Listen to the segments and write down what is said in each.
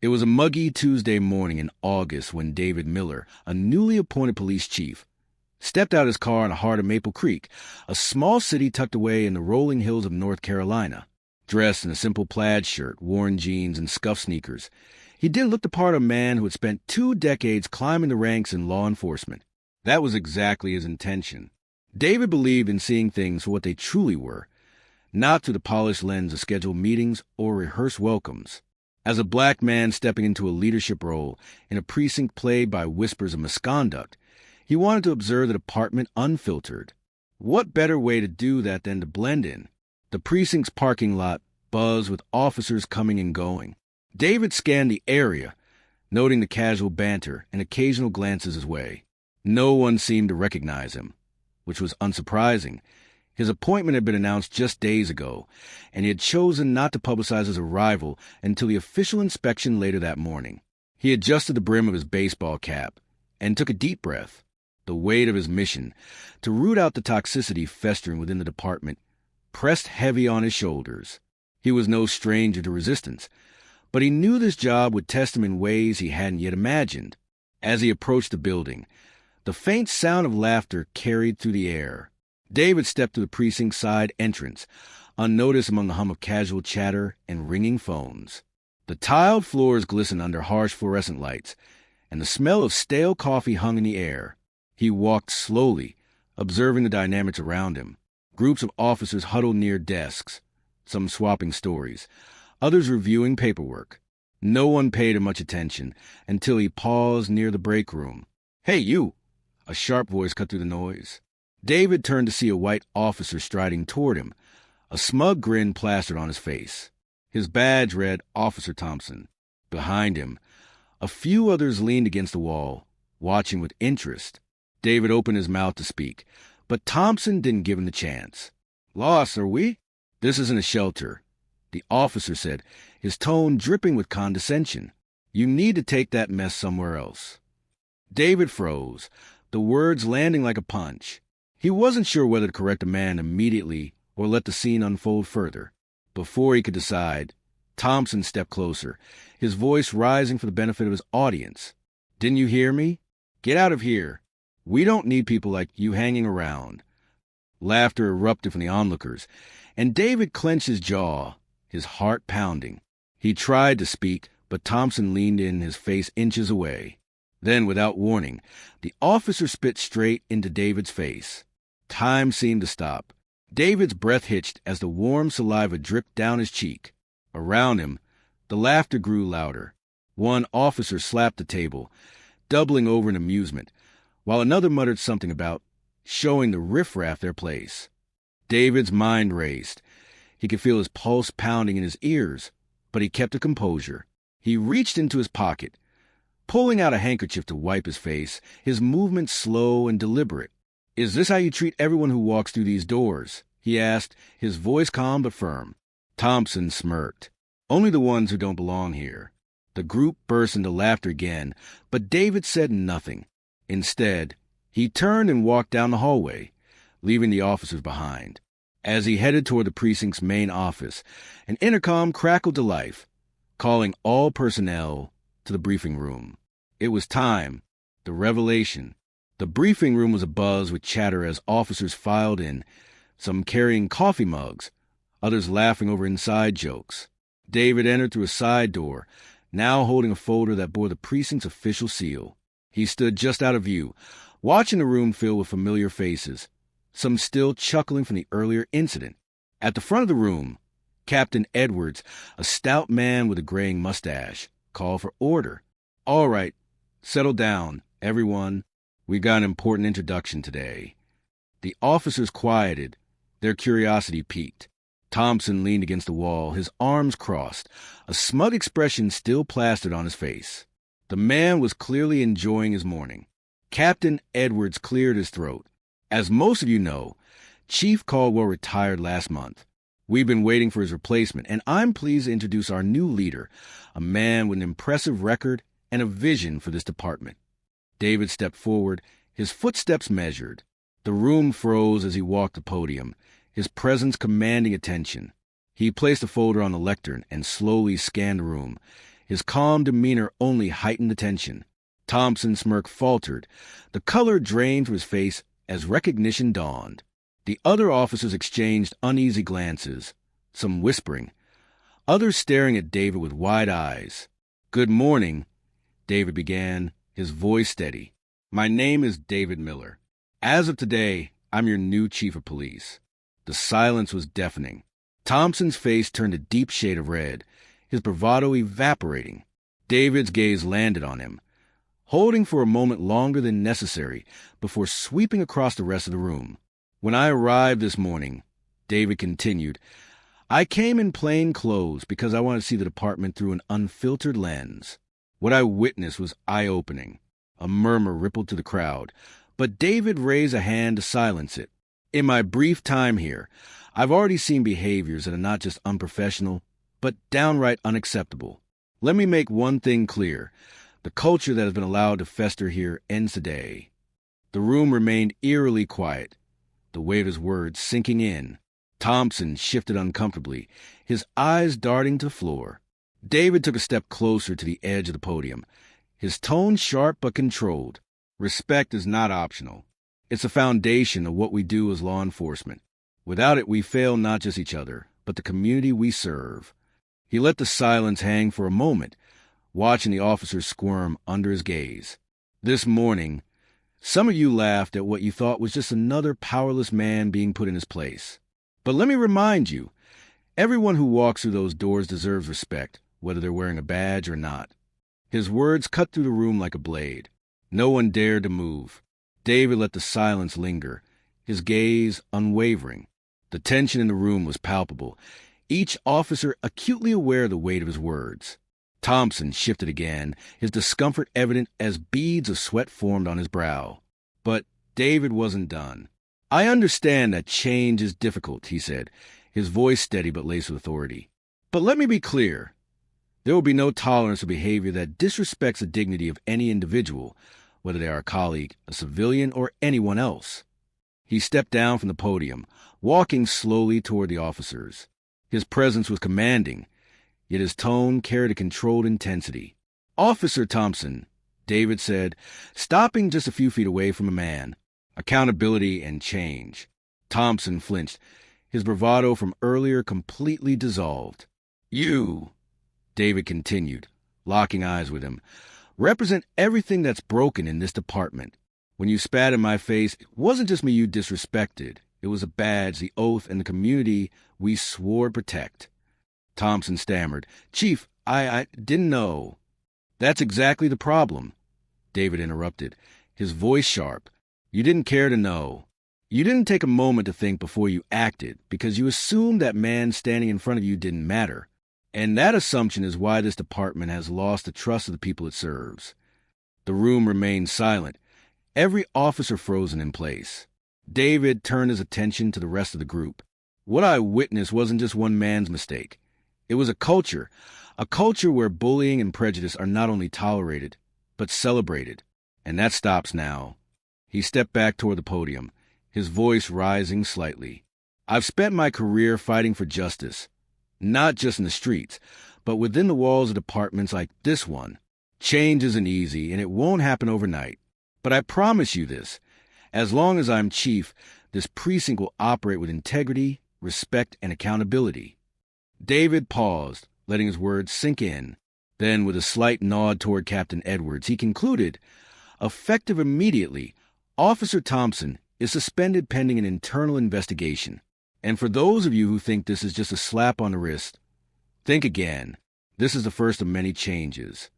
It was a muggy Tuesday morning in August when David Miller, a newly appointed police chief, stepped out of his car in the heart of Maple Creek, a small city tucked away in the rolling hills of North Carolina. Dressed in a simple plaid shirt, worn jeans, and scuffed sneakers, he did look the part of a man who had spent 2 decades climbing the ranks in law enforcement. That was exactly his intention. David believed in seeing things for what they truly were, not through the polished lens of scheduled meetings or rehearsed welcomes. As a black man stepping into a leadership role in a precinct plagued by whispers of misconduct, he wanted to observe the department unfiltered. What better way to do that than to blend in? The precinct's parking lot buzzed with officers coming and going. David scanned the area, noting the casual banter and occasional glances his way. No one seemed to recognize him, which was unsurprising. His appointment had been announced just days ago, and he had chosen not to publicize his arrival until the official inspection later that morning. He adjusted the brim of his baseball cap and took a deep breath. The weight of his mission, to root out the toxicity festering within the department, pressed heavy on his shoulders. He was no stranger to resistance, but he knew this job would test him in ways he hadn't yet imagined. As he approached the building, the faint sound of laughter carried through the air. David stepped through the precinct's side entrance, unnoticed among the hum of casual chatter and ringing phones. The tiled floors glistened under harsh fluorescent lights, and the smell of stale coffee hung in the air. He walked slowly, observing the dynamics around him. Groups of officers huddled near desks, some swapping stories, others reviewing paperwork. No one paid him much attention until he paused near the break room. "Hey, you!" A sharp voice cut through the noise. David turned to see a white officer striding toward him, a smug grin plastered on his face. His badge read Officer Thompson. Behind him, a few others leaned against the wall, watching with interest. David opened his mouth to speak, but Thompson didn't give him the chance. "Lost, are we?" "This isn't a shelter," the officer said, his tone dripping with condescension. "You need to take that mess somewhere else." David froze, the words landing like a punch. He wasn't sure whether to correct the man immediately or let the scene unfold further. Before he could decide, Thompson stepped closer, his voice rising for the benefit of his audience. "Didn't you hear me? Get out of here. We don't need people like you hanging around." Laughter erupted from the onlookers, and David clenched his jaw, his heart pounding. He tried to speak, but Thompson leaned in, his face inches away. Then, without warning, the officer spit straight into David's face. Time seemed to stop. David's breath hitched as the warm saliva dripped down his cheek. Around him, the laughter grew louder. One officer slapped the table, doubling over in amusement, while another muttered something about showing the riffraff their place. David's mind raced. He could feel his pulse pounding in his ears, but he kept a composure. He reached into his pocket, pulling out a handkerchief to wipe his face, his movements slow and deliberate. "Is this how you treat everyone who walks through these doors?" he asked, his voice calm but firm. Thompson smirked. "Only the ones who don't belong here." The group burst into laughter again, but David said nothing. Instead, he turned and walked down the hallway, leaving the officers behind. As he headed toward the precinct's main office, an intercom crackled to life, calling all personnel to the briefing room. It was time. The revelation. The briefing room was abuzz with chatter as officers filed in, some carrying coffee mugs, others laughing over inside jokes. David entered through a side door, now holding a folder that bore the precinct's official seal. He stood just out of view, watching the room fill with familiar faces, some still chuckling from the earlier incident. At the front of the room, Captain Edwards, a stout man with a graying mustache, called for order. "All right, settle down, everyone. We got an important introduction today." The officers quieted, their curiosity piqued. Thompson leaned against the wall, his arms crossed, a smug expression still plastered on his face. The man was clearly enjoying his morning. Captain Edwards cleared his throat. "As most of you know, Chief Caldwell retired last month. We've been waiting for his replacement, and I'm pleased to introduce our new leader, a man with an impressive record and a vision for this department." David stepped forward, his footsteps measured. The room froze as he walked the podium, his presence commanding attention. He placed a folder on the lectern and slowly scanned the room, His calm demeanor only heightened the tension. Thompson's smirk faltered. The color drained from his face as recognition dawned. The other officers exchanged uneasy glances, some whispering, others staring at David with wide eyes. "Good morning," David began, his voice steady. "My name is David Miller. As of today, I'm your new chief of police." The silence was deafening. Thompson's face turned a deep shade of red, his bravado evaporating. David's gaze landed on him, holding for a moment longer than necessary before sweeping across the rest of the room. "When I arrived this morning," David continued, "I came in plain clothes because I wanted to see the department through an unfiltered lens. What I witnessed was eye-opening." A murmur rippled through the crowd, but David raised a hand to silence it. "In my brief time here, I've already seen behaviors that are not just unprofessional, but downright unacceptable. Let me make one thing clear. The culture that has been allowed to fester here ends today." The room remained eerily quiet, the weight of his words sinking in. Thompson shifted uncomfortably, his eyes darting to the floor. David took a step closer to the edge of the podium, his tone sharp but controlled. "Respect is not optional. It's a foundation of what we do as law enforcement. Without it, we fail not just each other, but the community we serve." He let the silence hang for a moment, watching the officers squirm under his gaze. "This morning, some of you laughed at what you thought was just another powerless man being put in his place. But let me remind you, everyone who walks through those doors deserves respect, whether they're wearing a badge or not." His words cut through the room like a blade. No one dared to move. David let the silence linger, his gaze unwavering. The tension in the room was palpable, each officer acutely aware of the weight of his words. Thompson shifted again, his discomfort evident as beads of sweat formed on his brow. But David wasn't done. "I understand that change is difficult," he said, his voice steady but laced with authority. "But let me be clear. There will be no tolerance of behavior that disrespects the dignity of any individual, whether they are a colleague, a civilian, or anyone else." He stepped down from the podium, walking slowly toward the officers. His presence was commanding, yet his tone carried a controlled intensity. "Officer Thompson," David said, stopping just a few feet away from a man. "Accountability and change." Thompson flinched, his bravado from earlier completely dissolved. "You," David continued, locking eyes with him, "represent everything that's broken in this department. When you spat in my face, it wasn't just me you disrespected. It was a badge, the oath, and the community we swore to protect." Thompson stammered, "Chief, I didn't know." "That's exactly the problem," David interrupted, his voice sharp. "You didn't care to know. You didn't take a moment to think before you acted, because you assumed that man standing in front of you didn't matter. And that assumption is why this department has lost the trust of the people it serves." The room remained silent, every officer frozen in place. David turned his attention to the rest of the group. "What I witnessed wasn't just one man's mistake. It was a culture where bullying and prejudice are not only tolerated, but celebrated. And that stops now." He stepped back toward the podium, his voice rising slightly. "I've spent my career fighting for justice, not just in the streets, but within the walls of departments like this one. Change isn't easy, and it won't happen overnight. But I promise you this, as long as I'm chief, this precinct will operate with integrity, respect, and accountability." David paused, letting his words sink in. Then, with a slight nod toward Captain Edwards, he concluded, "Effective immediately, Officer Thompson is suspended pending an internal investigation. And for those of you who think this is just a slap on the wrist, think again. This is the first of many changes."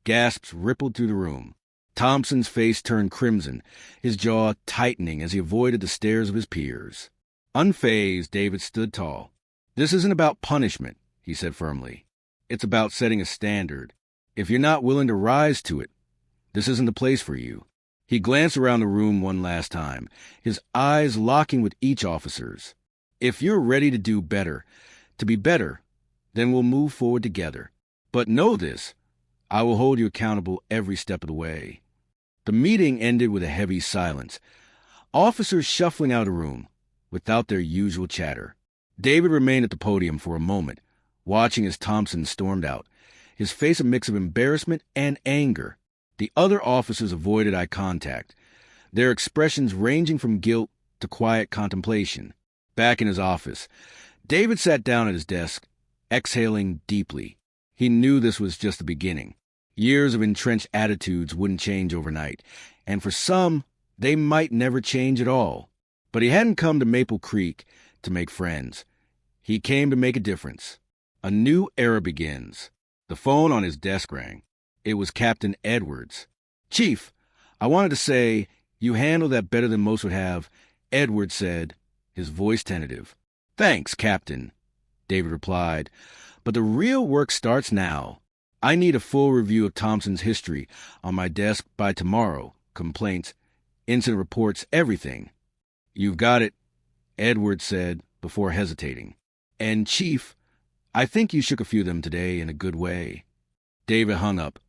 Gasps rippled through the room. Thompson's face turned crimson, his jaw tightening as he avoided the stares of his peers. Unfazed, David stood tall. "This isn't about punishment," he said firmly. "It's about setting a standard. If you're not willing to rise to it, this isn't the place for you." He glanced around the room one last time, his eyes locking with each officer's. "If you're ready to do better, to be better, then we'll move forward together. But know this, I will hold you accountable every step of the way." The meeting ended with a heavy silence, officers shuffling out of the room without their usual chatter. David remained at the podium for a moment, watching as Thompson stormed out, his face a mix of embarrassment and anger. The other officers avoided eye contact, their expressions ranging from guilt to quiet contemplation. Back in his office, David sat down at his desk, exhaling deeply. He knew this was just the beginning. Years of entrenched attitudes wouldn't change overnight, and for some, they might never change at all. But he hadn't come to Maple Creek to make friends. He came to make a difference. A new era begins. The phone on his desk rang. It was Captain Edwards. "Chief, I wanted to say, you handled that better than most would have," Edwards said, his voice tentative. "Thanks, Captain," David replied. "But the real work starts now. I need a full review of Thompson's history on my desk by tomorrow. Complaints, incident reports, everything." "You've got it," Edwards said before hesitating. "And, Chief, I think you shook a few of them today in a good way." David hung up,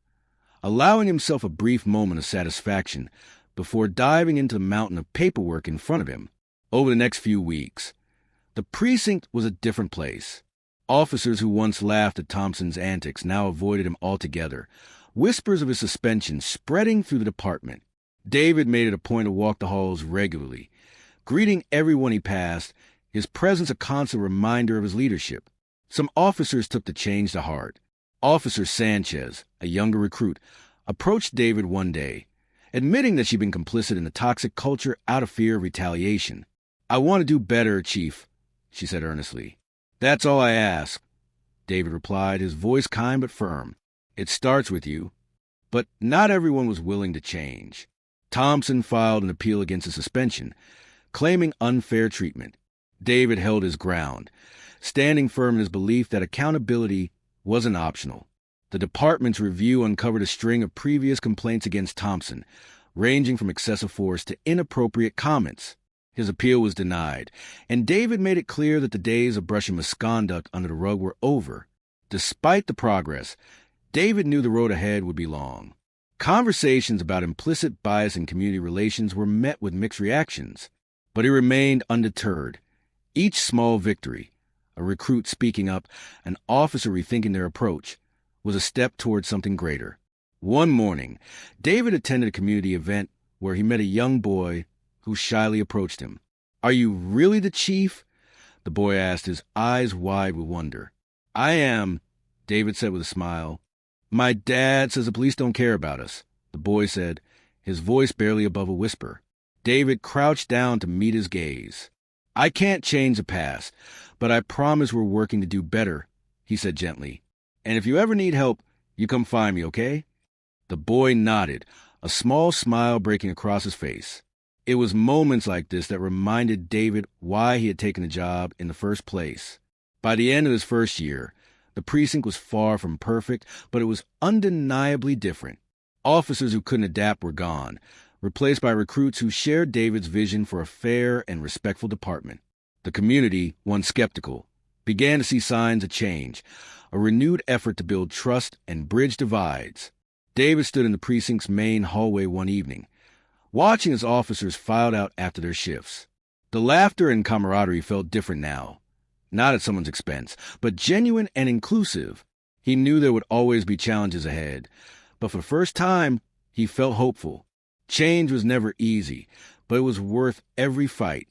allowing himself a brief moment of satisfaction before diving into the mountain of paperwork in front of him. Over the next few weeks, the precinct was a different place. Officers who once laughed at Thompson's antics now avoided him altogether, whispers of his suspension spreading through the department. David made it a point to walk the halls regularly, greeting everyone he passed, his presence a constant reminder of his leadership. Some officers took the change to heart. Officer Sanchez, a younger recruit, approached David one day, admitting that she'd been complicit in the toxic culture out of fear of retaliation. "I want to do better, Chief," she said earnestly. "That's all I ask," David replied, his voice kind but firm. "It starts with you." But not everyone was willing to change. Thompson filed an appeal against the suspension, claiming unfair treatment. David held his ground, standing firm in his belief that accountability wasn't optional. The department's review uncovered a string of previous complaints against Thompson, ranging from excessive force to inappropriate comments. His appeal was denied, and David made it clear that the days of brushing misconduct under the rug were over. Despite the progress, David knew the road ahead would be long. Conversations about implicit bias in community relations were met with mixed reactions, but he remained undeterred. Each small victory, a recruit speaking up, an officer rethinking their approach, was a step toward something greater. One morning, David attended a community event where he met a young boy who shyly approached him. "Are you really the chief?" the boy asked, his eyes wide with wonder. "I am," David said with a smile. "My dad says the police don't care about us," the boy said, his voice barely above a whisper. David crouched down to meet his gaze. "I can't change the past, but I promise we're working to do better," he said gently. "And if you ever need help, you come find me, okay?" The boy nodded, a small smile breaking across his face. It was moments like this that reminded David why he had taken the job in the first place. By the end of his first year, the precinct was far from perfect, but it was undeniably different. Officers who couldn't adapt were gone, replaced by recruits who shared David's vision for a fair and respectful department. The community, once skeptical, began to see signs of change, a renewed effort to build trust and bridge divides. David stood in the precinct's main hallway one evening, watching as officers filed out after their shifts. The laughter and camaraderie felt different now, not at someone's expense, but genuine and inclusive. He knew there would always be challenges ahead, but for the first time, he felt hopeful. Change was never easy, but it was worth every fight.